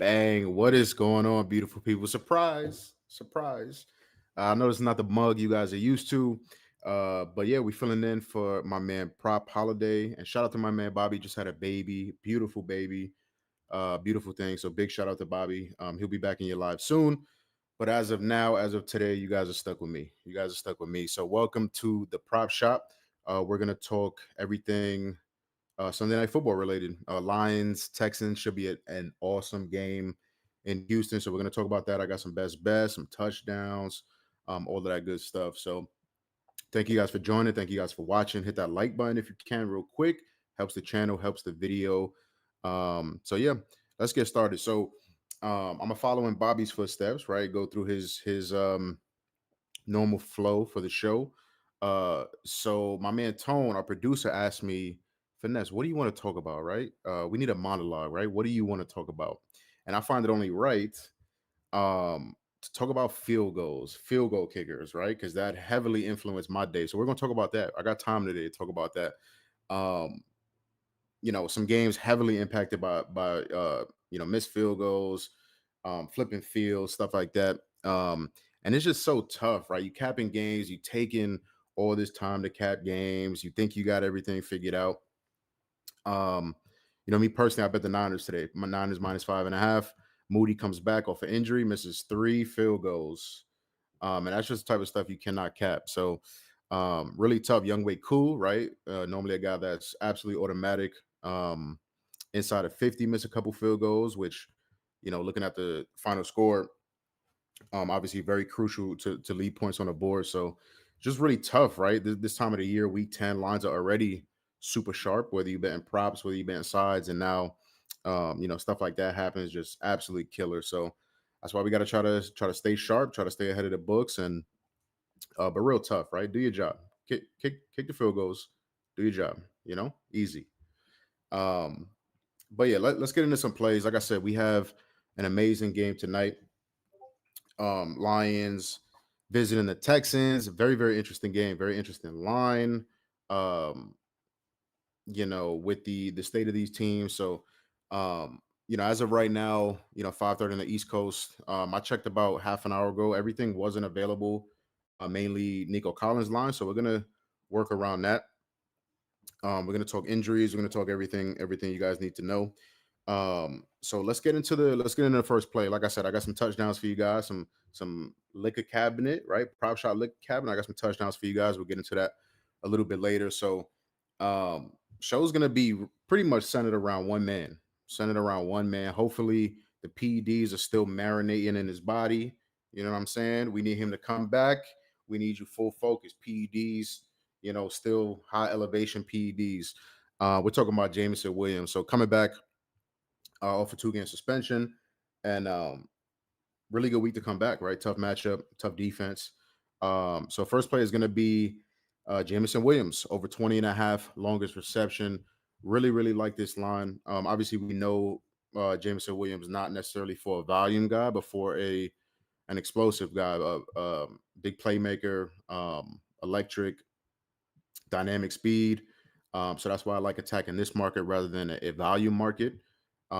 Bang. What is going on, beautiful people? Surprise. Surprise. I know it's not the mug you guys are used to. But yeah, we filling in for my man Prop Holiday. And shout out to my man Bobby. Just had a baby. Beautiful baby. Beautiful thing. So big shout out to Bobby. He'll be back in your live soon. But as of now, as of today, you guys are stuck with me. You guys are stuck with me. So welcome to the prop shop. We're gonna talk everything Sunday night football related. Lions, Texans should be an awesome game in Houston. So we're going to talk about that. I got some best bets, some touchdowns, all of that good stuff. So thank you guys for joining. Thank you guys for watching. Hit that like button if you can, real quick. Helps the channel, helps the video. So yeah, let's get started. So I'm gonna follow in Bobby's footsteps, right? Go through his normal flow for the show. So my man Tone, our producer, asked me, Finesse, what do you want to talk about, right? We need a monologue, right? What do you want to talk about? And I find it only right to talk about field goals, field goal kickers, right? Because that heavily influenced my day. So we're gonna talk about that. I got time today to talk about that. Um, some games heavily impacted by missed field goals, flipping fields, stuff like that. And it's just so tough, right? You capping games, you taking all this time to cap games, you think you got everything figured out. Me personally, I bet the Niners today. My Niners -5.5. Moody comes back off an injury, misses 3 field goals. And that's just the type of stuff you cannot cap. So really tough. Young Way Cool, right? Normally a guy that's absolutely automatic. Inside of 50, miss a couple field goals, which, looking at the final score, obviously very crucial to lead points on the board. So just really tough, right? This time of the year, week 10, lines are already super sharp, whether you bet in props, whether you bet in sides, and now stuff like that happens, just absolutely killer. So that's why we got to try to stay sharp, try to stay ahead of the books, and but real tough, right? Do your job, kick the field goals, do your job, easy. Um, but yeah, let's get into some plays. Like I said, we have an amazing game tonight. Lions visiting the Texans. Very, very interesting game. Very interesting line. Um, with the state of these teams. So, as of right now, 5:30 on the East Coast. I checked about half an hour ago. Everything wasn't available. Mainly Nico Collins line. So we're gonna work around that. We're gonna talk injuries. We're gonna talk everything you guys need to know. So let's get into the first play. Like I said, I got some touchdowns for you guys, some liquor cabinet, right? Prop shot liquor cabinet. I got some touchdowns for you guys. We'll get into that a little bit later. So show's gonna be pretty much centered around one man. Centered around one man. Hopefully the PEDs are still marinating in his body. You know what I'm saying? We need him to come back. We need you full focus. PEDs, still high elevation PEDs. We're talking about Jameson Williams. So coming back off a 2-game suspension, and really good week to come back, right? Tough matchup, tough defense. So first play is going to be Jameson Williams over 20.5, longest reception. Really, really like this line. Obviously, we know Jameson Williams not necessarily for a volume guy, but for an explosive guy, big playmaker, electric, dynamic speed. So that's why I like attacking this market rather than a volume market.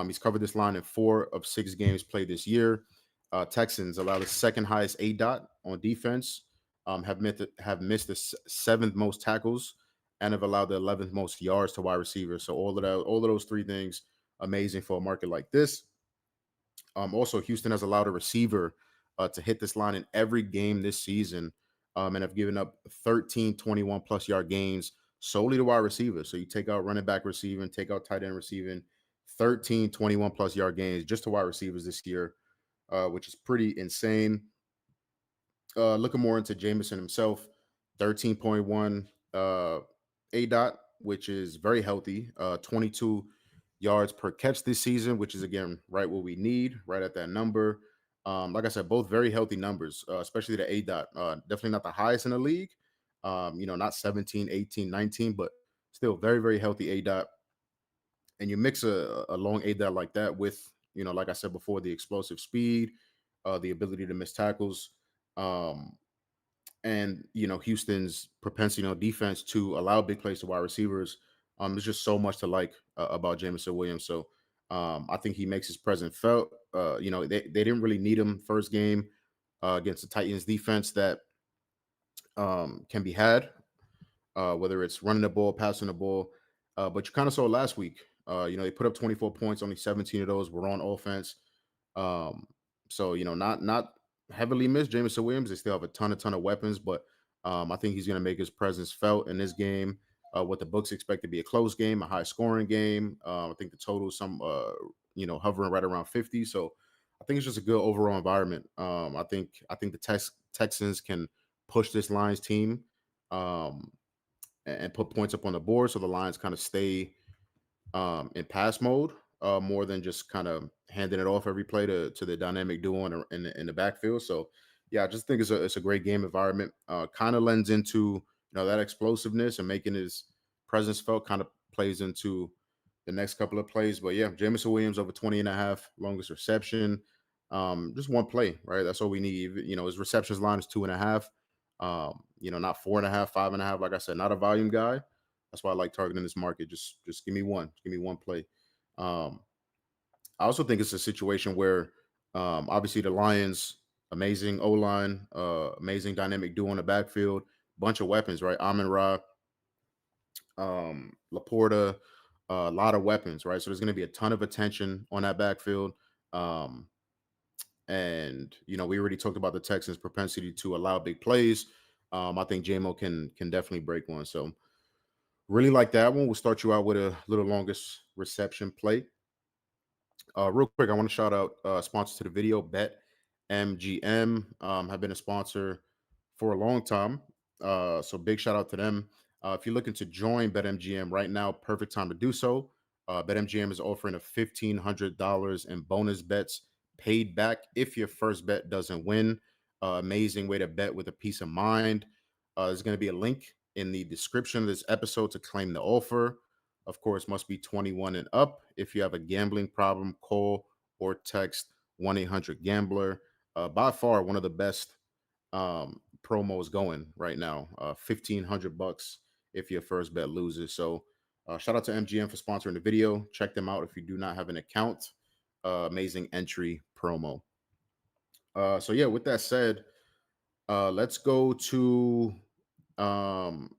He's covered this line in 4 of 6 games played this year. Texans allow the second highest A dot on defense, have missed the 7th most tackles, and have allowed the 11th most yards to wide receivers. So all of those 3 things, amazing for a market like this. Also, Houston has allowed a receiver to hit this line in every game this season, and have given up 13 21 plus yard gains solely to wide receivers. So you take out running back receiving, take out tight end receiving, 13 21 plus yard gains just to wide receivers this year, which is pretty insane. Looking more into Jameson himself, 13.1 A dot, which is very healthy, 22 yards per catch this season, which is again right what we need, right at that number. Like I said, both very healthy numbers, especially the A dot. Definitely not the highest in the league. Not 17, 18, 19, but still very, very healthy A dot. And you mix a long A dot like that with, like I said before, the explosive speed, the ability to miss tackles, um, and Houston's propensity on defense to allow big plays to wide receivers. There's just so much to like about Jameson Williams. So I think he makes his presence felt. they didn't really need him first game against the Titans defense that can be had, whether it's running the ball, passing the ball. But you kind of saw last week. They put up 24 points, only 17 of those were on offense. Um, so not heavily missed Jameson Williams. They still have a ton of weapons, but I think he's going to make his presence felt in this game. What the books expect to be a close game, a high scoring game. I think the total is hovering right around 50. So I think it's just a good overall environment. I think the Texans can push this Lions team. Um, and put points up on the board so the Lions kind of stay in pass mode more than just kind of handing it off every play to the dynamic duo in the backfield. So yeah, I just think it's a great game environment. Kind of lends into that explosiveness and making his presence felt. Kind of plays into the next couple of plays. But yeah, Jameson Williams over 20 and a half, longest reception. Just one play, right? That's all we need. His receptions line is 2.5. Not 4.5, 5.5. Like I said, not a volume guy. That's why I like targeting this market. Just give me one. Give me one play. Um, I also think it's a situation where obviously the Lions, amazing O line, amazing dynamic duo in the backfield, bunch of weapons, right? Amon Ra, Laporta, a lot of weapons, right? So there's going to be a ton of attention on that backfield. Um, and we already talked about the Texans' propensity to allow big plays. I think JMO can definitely break one. So really like that one. We'll start you out with a little longest reception play. Real quick, I want to shout out sponsors to the video, Bet MGM. Have been a sponsor for a long time. So big shout out to them. If you're looking to join BetMGM right now, perfect time to do so. BetMGM is offering a $1,500 in bonus bets paid back if your first bet doesn't win. Amazing way to bet with a peace of mind. There's going to be a link in the description of this episode to claim the offer. Of course, must be 21 and up. If you have a gambling problem, call or text 1-800-GAMBLER. By far, one of the best promos going right now. 1,500 bucks if your first bet loses. So shout out to MGM for sponsoring the video. Check them out if you do not have an account. Amazing entry promo. So yeah, with that said, let's go to um,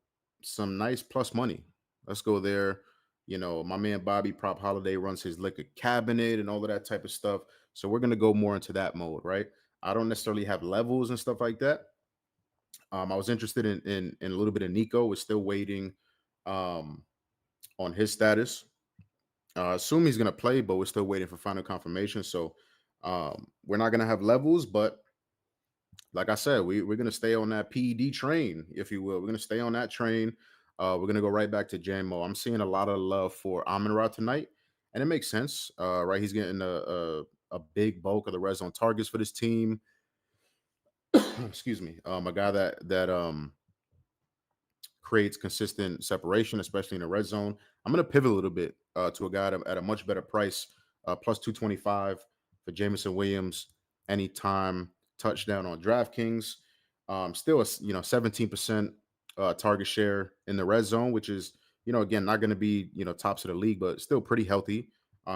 some nice plus money. Let's go there. My man Bobby Prop Holiday runs his liquor cabinet and all of that type of stuff. So we're gonna go more into that mode, right? I don't necessarily have levels and stuff like that. I was interested in a little bit of Nico. We're still waiting um, on his status. Assume he's gonna play, but we're still waiting for final confirmation. So we're not gonna have levels, but like I said, we're gonna stay on that PED train, if you will. We're gonna stay on that train. We're gonna go right back to JMO. I'm seeing a lot of love for Amon Ra tonight, and it makes sense, right? He's getting a big bulk of the red zone targets for this team. Excuse me, a guy that creates consistent separation, especially in the red zone. I'm going to pivot a little bit to a guy at a much better price, plus 225 for Jameson Williams, anytime touchdown on DraftKings. Still, 17% target share in the red zone, which is, again, not going to be, tops of the league, but still pretty healthy.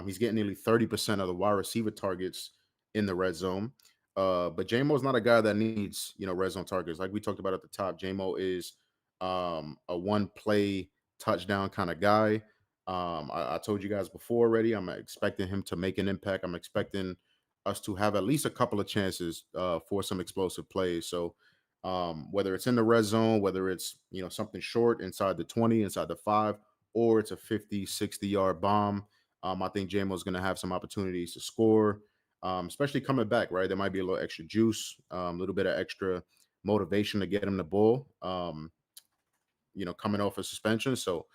He's getting nearly 30% of the wide receiver targets in the red zone. But JMO's not a guy that needs, red zone targets. Like we talked about at the top, JMO is a one play touchdown kind of guy. I told you guys before already, I'm expecting him to make an impact. I'm expecting us to have at least a couple of chances for some explosive plays. So whether it's in the red zone, whether it's, something short inside the 20, inside the 5, or it's a 50, 60-yard bomb, I think JMO's going to have some opportunities to score, especially coming back, right? There might be a little extra juice, a little bit of extra motivation to get him the ball. Coming off a suspension. So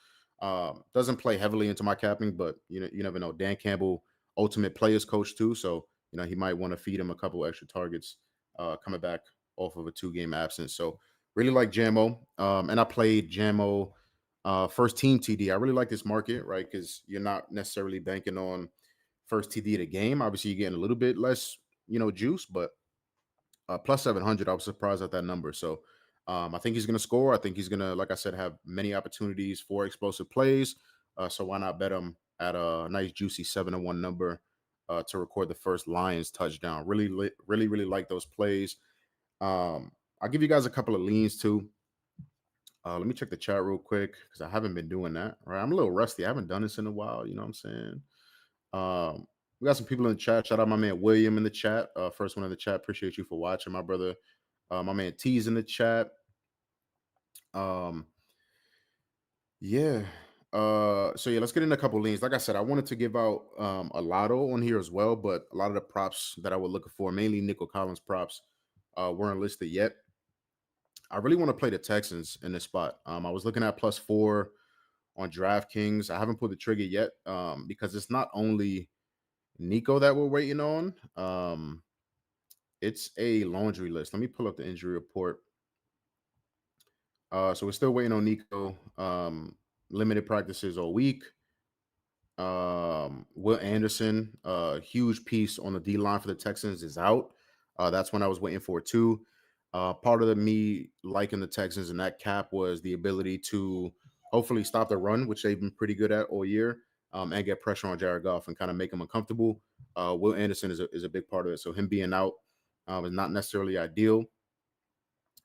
doesn't play heavily into my capping, but you never know. Dan Campbell, ultimate players coach too. So, he might want to feed him a couple extra targets coming back off of a 2-game absence. So really like Jamo. And I played Jamo first team TD. I really like this market, right? Because you're not necessarily banking on first TD of the game. Obviously, you're getting a little bit less, juice, but plus 700, I was surprised at that number. So I think he's going to score. I think he's going to, like I said, have many opportunities for explosive plays. So why not bet him at a nice juicy 7-1 number to record the first Lions touchdown. Really, really, really like those plays. I'll give you guys a couple of leans too. Let me check the chat real quick because I haven't been doing that. Right, I'm a little rusty. I haven't done this in a while. You know what I'm saying? We got some people in the chat. Shout out my man William in the chat. First one in the chat. Appreciate you for watching, my brother. My man T's in the chat. Um, yeah. So yeah, let's get into a couple leans. Like I said, I wanted to give out a lotto on here as well, but a lot of the props that I was looking for, mainly Nico Collins props, weren't listed yet. I really want to play the Texans in this spot. I was looking at +4 on DraftKings. I haven't pulled the trigger yet because it's not only Nico that we're waiting on. It's a laundry list. Let me pull up the injury report. So we're still waiting on Nico. Limited practices all week. Will Anderson, huge piece on the D line for the Texans, is out. That's when I was waiting for too. Part of me liking the Texans in that cap was the ability to hopefully stop the run, which they've been pretty good at all year, and get pressure on Jared Goff and kind of make him uncomfortable. Will Anderson is a big part of it. So him being out is not necessarily ideal.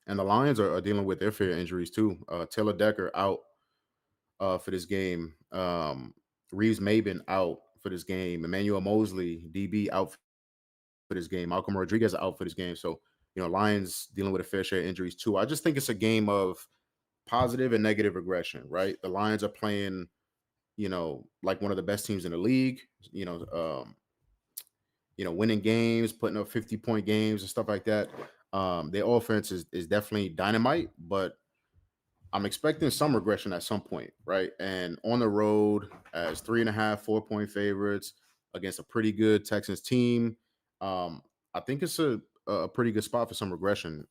And the Lions are dealing with their fair injuries too. Taylor Decker out for this game. Reeves Maben out for this game. Emmanuel Mosley, DB, out for this game. Malcolm Rodriguez out for this game. So, Lions dealing with a fair share of injuries too. I just think it's a game of positive and negative regression, right? The Lions are playing, like one of the best teams in the league, winning games, putting up 50-point games and stuff like that. Their offense is definitely dynamite, but I'm expecting some regression at some point, right? And on the road as 3.5, 4-point favorites against a pretty good Texans team, I think it's a pretty good spot for some regression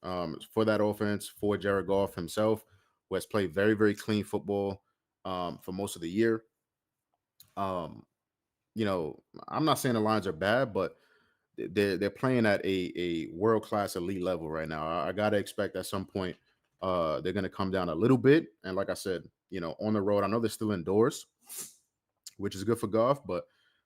for that offense, for Jared Goff himself, who has played very, very clean football for most of the year. I'm not saying the Lions are bad, but they're playing at a world class elite level right now. I gotta expect at some point they're gonna come down a little bit. And like I said, on the road, I know they're still indoors, which is good for Goff, but